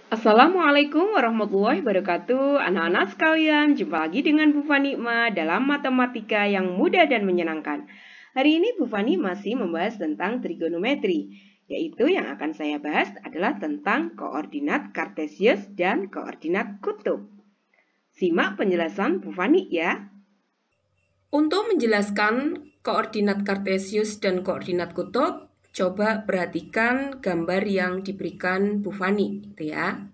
Assalamualaikum warahmatullahi wabarakatuh. Anak-anak sekalian, jumpa lagi dengan Bu Fanikma dalam matematika yang mudah dan menyenangkan. Hari ini Bu Fani masih membahas tentang trigonometri, yaitu yang akan saya bahas adalah tentang koordinat kartesius dan koordinat kutub. Simak penjelasan Bu Fani ya. Untuk menjelaskan koordinat kartesius dan koordinat kutub, coba perhatikan gambar yang diberikan Bu Fani, gitu ya.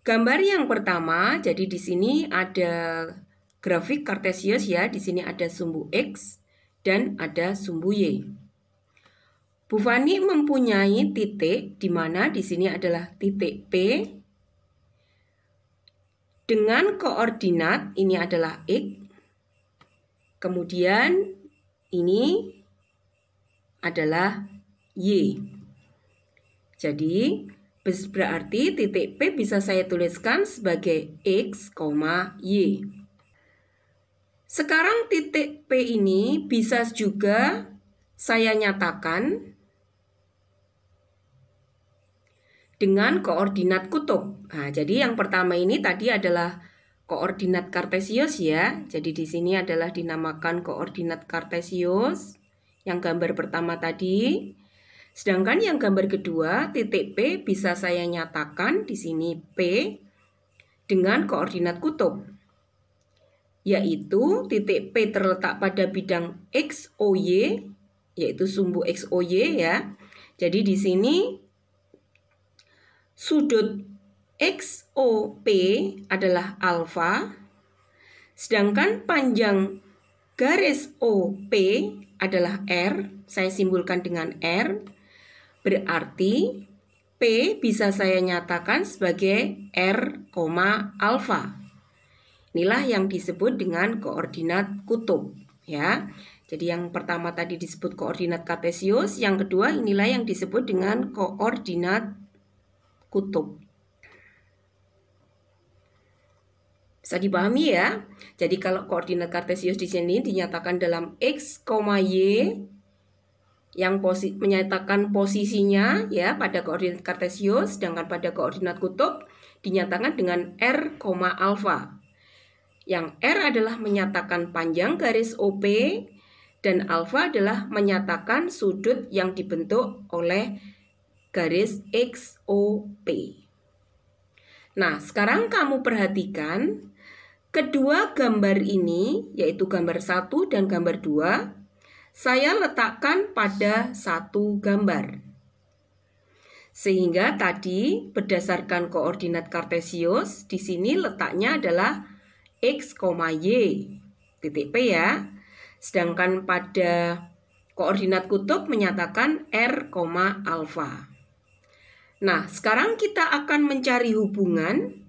Gambar yang pertama, jadi di sini ada grafik kartesius ya, di sini ada sumbu X dan ada sumbu Y. Bu Fani mempunyai titik di mana di sini adalah titik P dengan koordinat ini adalah X. Kemudian ini adalah Y. Jadi berarti titik P bisa saya tuliskan sebagai X, Y. Sekarang titik P ini bisa juga saya nyatakan dengan koordinat kutub. Nah, jadi yang pertama ini tadi adalah koordinat kartesius ya. Jadi di sini adalah dinamakan koordinat kartesius. Yang gambar pertama tadi. Sedangkan yang gambar kedua, titik P bisa saya nyatakan di sini P dengan koordinat kutub. Yaitu titik P terletak pada bidang XOY, yaitu sumbu XOY ya. Jadi di sini sudut XOP adalah alfa, sedangkan panjang garis OP adalah R, saya simbolkan dengan R, berarti P bisa saya nyatakan sebagai R, alfa. Inilah yang disebut dengan koordinat kutub ya. Jadi yang pertama tadi disebut koordinat kartesius, yang kedua inilah yang disebut dengan koordinat kutub. Bisa dipahami ya. Jadi kalau koordinat kartesius di sini dinyatakan dalam X, Y yang menyatakan posisinya ya pada koordinat kartesius, sedangkan pada koordinat kutub dinyatakan dengan R, alfa. Yang R adalah menyatakan panjang garis OP dan alfa adalah menyatakan sudut yang dibentuk oleh garis XOP. Nah, sekarang kamu perhatikan kedua gambar ini, yaitu gambar 1 dan gambar 2, saya letakkan pada satu gambar. Sehingga tadi berdasarkan koordinat kartesius, di sini letaknya adalah X, Y, titik P ya. Sedangkan pada koordinat kutub menyatakan R, alfa. Nah, sekarang kita akan mencari hubungan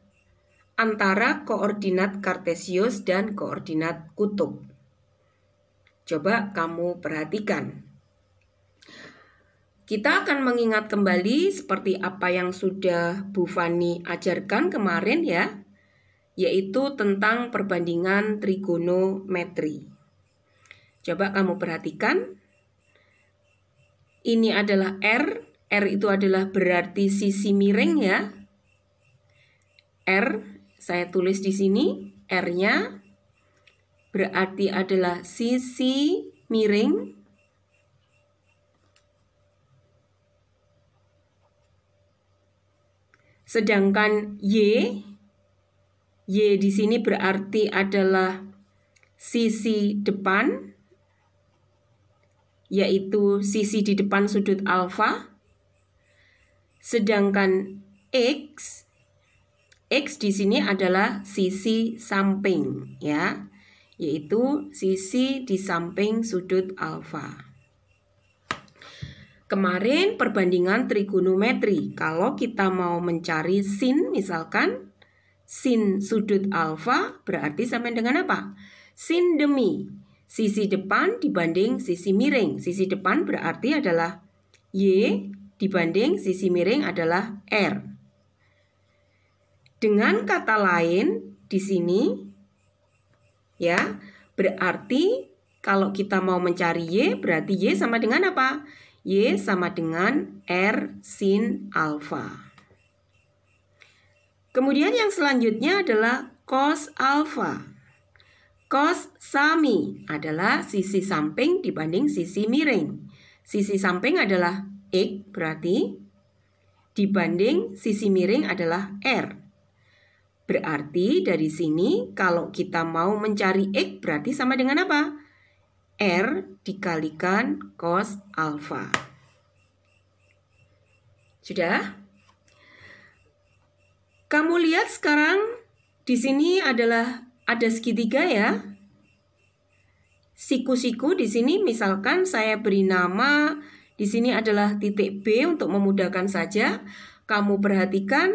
antara koordinat kartesius dan koordinat kutub. Coba kamu perhatikan. Kita akan mengingat kembali seperti apa yang sudah Bu Fani ajarkan kemarin ya, yaitu tentang perbandingan trigonometri. Coba kamu perhatikan. Ini adalah R. R itu adalah berarti sisi miring ya. R saya tulis di sini, R-nya berarti adalah sisi miring. Sedangkan Y di sini berarti adalah sisi depan, yaitu sisi di depan sudut alfa. Sedangkan X di sini adalah sisi samping ya, yaitu sisi di samping sudut alfa. Kemarin perbandingan trigonometri, kalau kita mau mencari sin misalkan, sin sudut alfa berarti sama dengan apa? Sin demi sisi depan dibanding sisi miring. Sisi depan berarti adalah Y dibanding sisi miring adalah R. Dengan kata lain di sini ya, berarti kalau kita mau mencari Y berarti Y sama dengan apa? Y sama dengan R sin alfa. Kemudian yang selanjutnya adalah cos alfa. Cos sami adalah sisi samping dibanding sisi miring. Sisi samping adalah X berarti dibanding sisi miring adalah R. Berarti dari sini kalau kita mau mencari X berarti sama dengan apa? R dikalikan cos alfa. Sudah? Kamu lihat sekarang di sini adalah ada segitiga ya. Siku-siku di sini misalkan saya beri nama di sini adalah titik B untuk memudahkan saja. Kamu perhatikan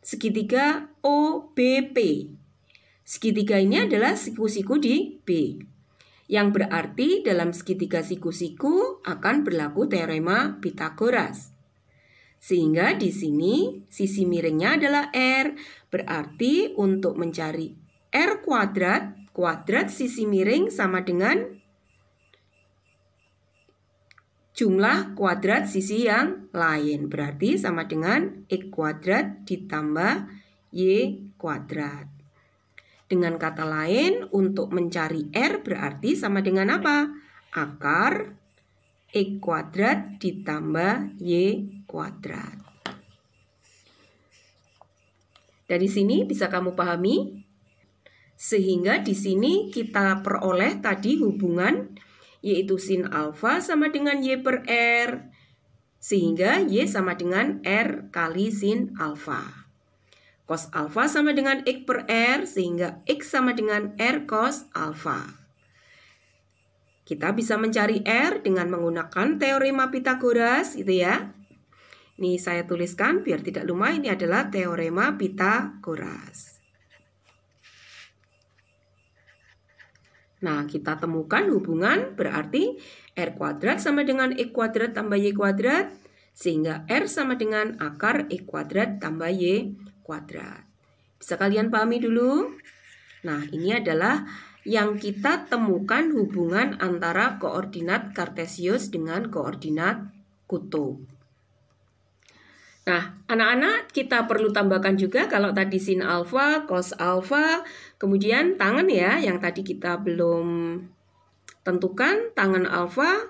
segitiga OBP. Segitiga ini adalah siku-siku di B. Yang berarti dalam segitiga siku-siku akan berlaku teorema Pythagoras. Sehingga di sini sisi miringnya adalah R. Berarti untuk mencari R kuadrat, kuadrat sisi miring sama dengan jumlah kuadrat sisi yang lain. Berarti sama dengan X kuadrat ditambah Y kuadrat. Dengan kata lain, untuk mencari R berarti sama dengan apa? Akar X kuadrat ditambah Y kuadrat. Dari sini bisa kamu pahami? Sehingga di sini kita peroleh tadi hubungan yaitu sin alfa sama dengan Y per R. Sehingga Y sama dengan R kali sin alfa. Cos alfa sama dengan X per R sehingga X sama dengan R cos alfa. Kita bisa mencari R dengan menggunakan teorema Pythagoras gitu ya. Ini saya tuliskan biar tidak lupa, ini adalah teorema Pythagoras. Nah, kita temukan hubungan berarti R kuadrat sama dengan X kuadrat tambah Y kuadrat. Sehingga R sama dengan akar X kuadrat tambah Y kuadrat. Bisa kalian pahami dulu? Nah, ini adalah yang kita temukan hubungan antara koordinat kartesius dengan koordinat kutub. Nah, anak-anak kita perlu tambahkan juga kalau tadi sin alfa, cos alfa, kemudian tangan ya, yang tadi kita belum tentukan, tangan alfa,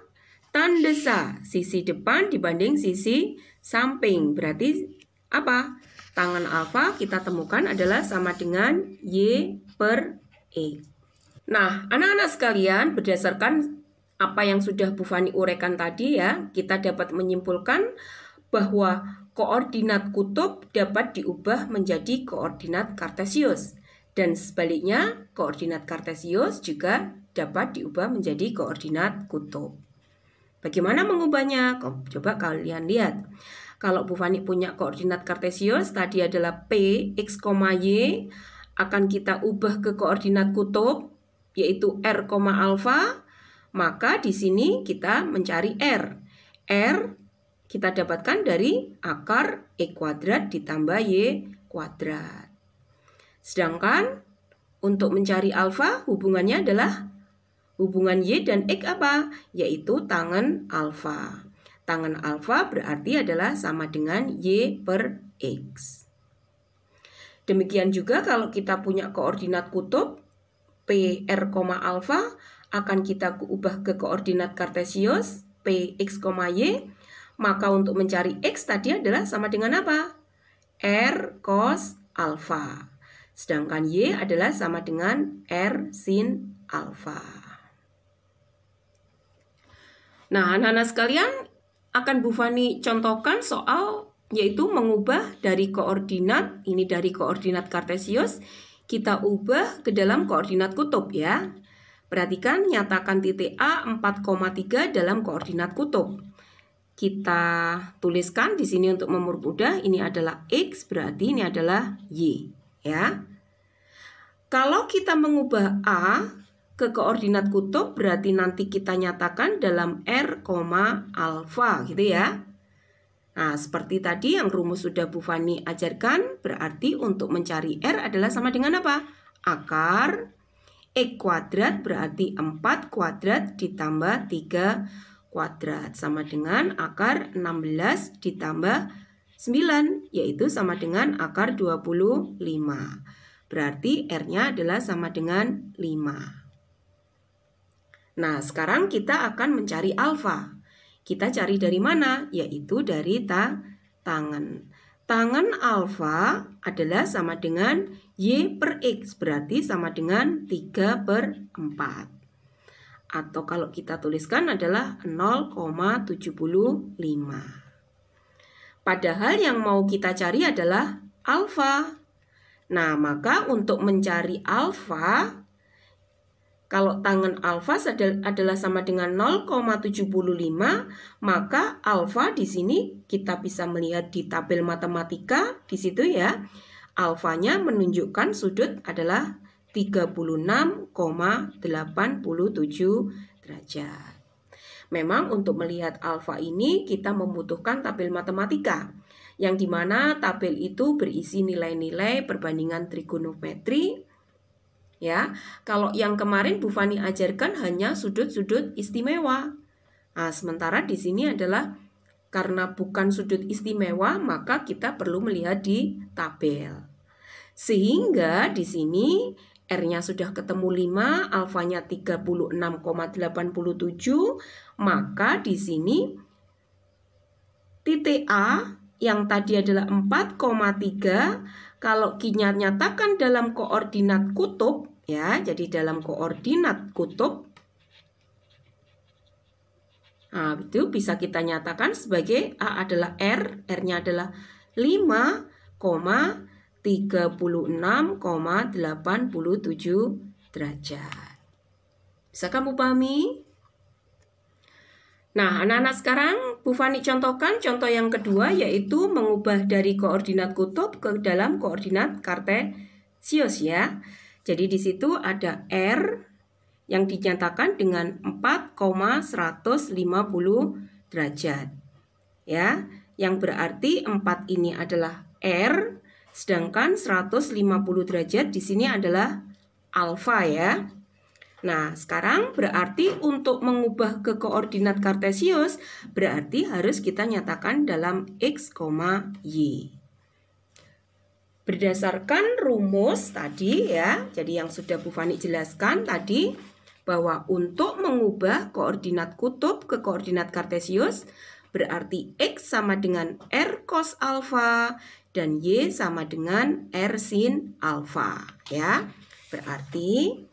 tanda sa, sisi depan dibanding sisi samping. Berarti apa? Tangan alfa kita temukan adalah sama dengan Y per X. Nah, anak-anak sekalian, berdasarkan apa yang sudah Bu Fani uraikan tadi ya, kita dapat menyimpulkan bahwa koordinat kutub dapat diubah menjadi koordinat kartesius. Dan sebaliknya, koordinat kartesius juga dapat diubah menjadi koordinat kutub. Bagaimana mengubahnya? Coba kalian lihat. Kalau Bu Fani punya koordinat kartesius, tadi adalah P, X, Y, akan kita ubah ke koordinat kutub, yaitu R, alfa, maka di sini kita mencari R. R kita dapatkan dari akar X kuadrat ditambah Y kuadrat. Sedangkan untuk mencari alfa hubungannya adalah hubungan Y dan X apa? Yaitu tangen alfa. Tangen alfa berarti adalah sama dengan Y per X. Demikian juga kalau kita punya koordinat kutub, P, R, alfa akan kita ubah ke koordinat kartesius P, X, Y. Maka untuk mencari X tadi adalah sama dengan apa? R cos alfa. Sedangkan Y adalah sama dengan R sin alfa. Nah, anak-anak sekalian akan Bu Fani contohkan soal yaitu mengubah dari koordinat, ini dari koordinat kartesius, kita ubah ke dalam koordinat kutub ya. Perhatikan, nyatakan titik A 4,3 dalam koordinat kutub. Kita tuliskan di sini untuk mempermudah, ini adalah X, berarti ini adalah Y ya. Kalau kita mengubah A ke koordinat kutub, berarti nanti kita nyatakan dalam R, alfa gitu ya. Nah, seperti tadi yang rumus sudah Bu Fani ajarkan, berarti untuk mencari R adalah sama dengan apa? Akar X kuadrat berarti 4 kuadrat ditambah 3 kuadrat. Sama dengan akar 16 ditambah 9, yaitu sama dengan akar 25. Berarti R-nya adalah sama dengan 5. Nah, sekarang kita akan mencari alfa. Kita cari dari mana? Yaitu dari tangen. Tangen alfa adalah sama dengan Y per X, berarti sama dengan 3/4. Atau kalau kita tuliskan adalah 0,75. Padahal yang mau kita cari adalah alfa. Nah, maka untuk mencari alfa, kalau tangen alfa adalah sama dengan 0,75, maka alfa di sini kita bisa melihat di tabel matematika di situ ya. Alfanya menunjukkan sudut adalah 36,87 derajat. Memang untuk melihat alfa ini kita membutuhkan tabel matematika, yang dimana tabel itu berisi nilai-nilai perbandingan trigonometri. Ya, kalau yang kemarin Bu Fani ajarkan hanya sudut-sudut istimewa. Nah, sementara di sini adalah karena bukan sudut istimewa, maka kita perlu melihat di tabel. Sehingga di sini R-nya sudah ketemu 5, alfanya 36,87, maka di sini titik A yang tadi adalah 4,3, kalau kita nyatakan dalam koordinat kutub, ya, jadi dalam koordinat kutub, nah, itu bisa kita nyatakan sebagai A adalah R-nya adalah 5,36,87 derajat. Bisa kamu pahami? Nah, anak-anak sekarang Bu Fani contohkan contoh yang kedua, yaitu mengubah dari koordinat kutub ke dalam koordinat kartesius ya. Jadi di situ ada R yang dinyatakan dengan 4,150 derajat. Ya, yang berarti 4 ini adalah R, sedangkan 150 derajat di sini adalah alfa ya. Nah, sekarang berarti untuk mengubah ke koordinat kartesius berarti harus kita nyatakan dalam X, Y. Berdasarkan rumus tadi ya, jadi yang sudah Bu Fani jelaskan tadi, bahwa untuk mengubah koordinat kutub ke koordinat kartesius berarti X sama dengan R cos alfa dan Y sama dengan R sin alfa ya. Berarti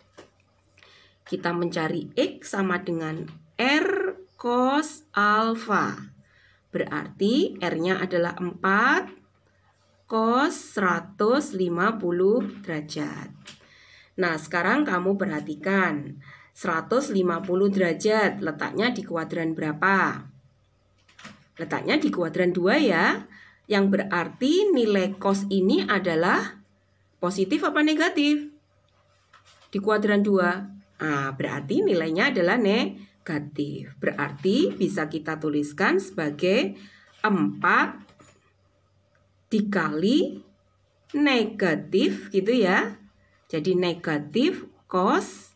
kita mencari X sama dengan R cos alfa. Berarti R-nya adalah 4 cos 150 derajat. Nah, sekarang kamu perhatikan. 150 derajat letaknya di kuadran berapa? Letaknya di kuadran 2 ya. Yang berarti nilai cos ini adalah positif apa negatif? Di kuadran 2. Nah, berarti nilainya adalah negatif. Berarti bisa kita tuliskan sebagai 4 dikali negatif gitu ya. Jadi negatif cos.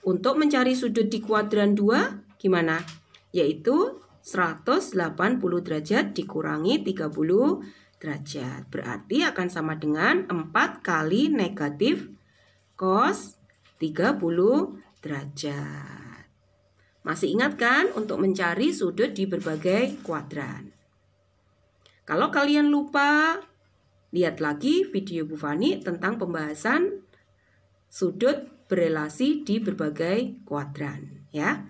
Untuk mencari sudut di kuadran 2 gimana? Yaitu 180 derajat dikurangi 30 derajat. Berarti akan sama dengan 4 kali negatif cos 30 derajat. Masih ingat kan untuk mencari sudut di berbagai kuadran? Kalau kalian lupa, lihat lagi video Bu Fani tentang pembahasan sudut berelasi di berbagai kuadran ya.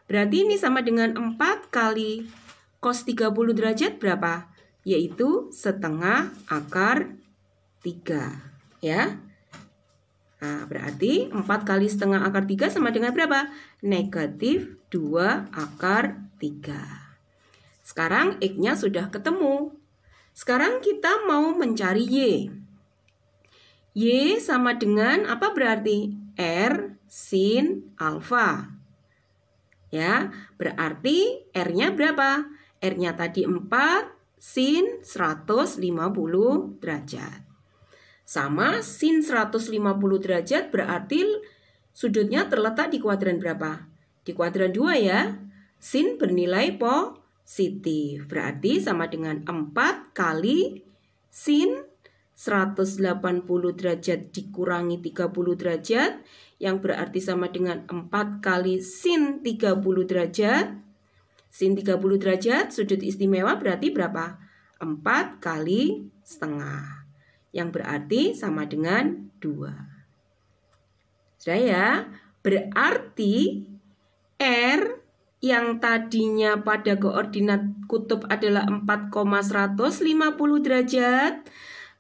Berarti ini sama dengan 4 kali cos 30 derajat berapa? Yaitu setengah akar 3 ya. Nah, berarti 4 kali setengah akar 3 sama dengan berapa? Negatif 2 akar 3. Sekarang X-nya sudah ketemu. Sekarang kita mau mencari Y. Y sama dengan apa berarti? R sin alfa. Ya, berarti R-nya berapa? R-nya tadi 4 sin 150 derajat. Sama sin 150 derajat berarti sudutnya terletak di kuadran berapa? Di kuadran 2 ya. Sin bernilai positif. Berarti sama dengan 4 kali sin 180 derajat dikurangi 30 derajat, yang berarti sama dengan 4 kali sin 30 derajat. Sin 30 derajat sudut istimewa berarti berapa? 4 kali setengah, yang berarti sama dengan 2. Sudah ya? Berarti R yang tadinya pada koordinat kutub adalah 4,150 derajat,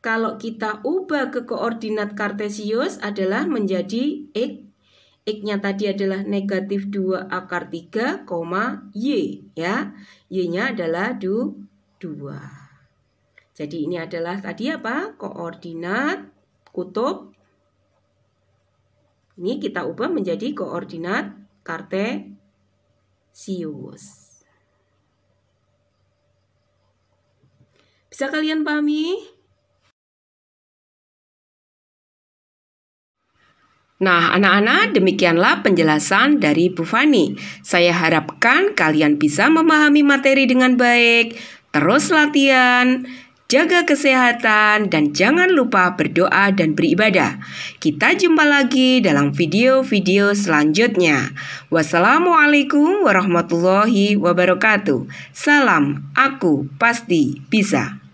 kalau kita ubah ke koordinat kartesius adalah menjadi X. X-nya tadi adalah negatif 2 akar 3, Y. Ya. Y-nya adalah 2. Jadi ini adalah tadi apa? Koordinat kutub. Ini kita ubah menjadi koordinat kartesius. Bisa kalian pahami? Nah, anak-anak, demikianlah penjelasan dari Bu Fani. Saya harapkan kalian bisa memahami materi dengan baik. Terus latihan, jaga kesehatan, dan jangan lupa berdoa dan beribadah. Kita jumpa lagi dalam video-video selanjutnya. Wassalamualaikum warahmatullahi wabarakatuh. Salam, aku pasti bisa.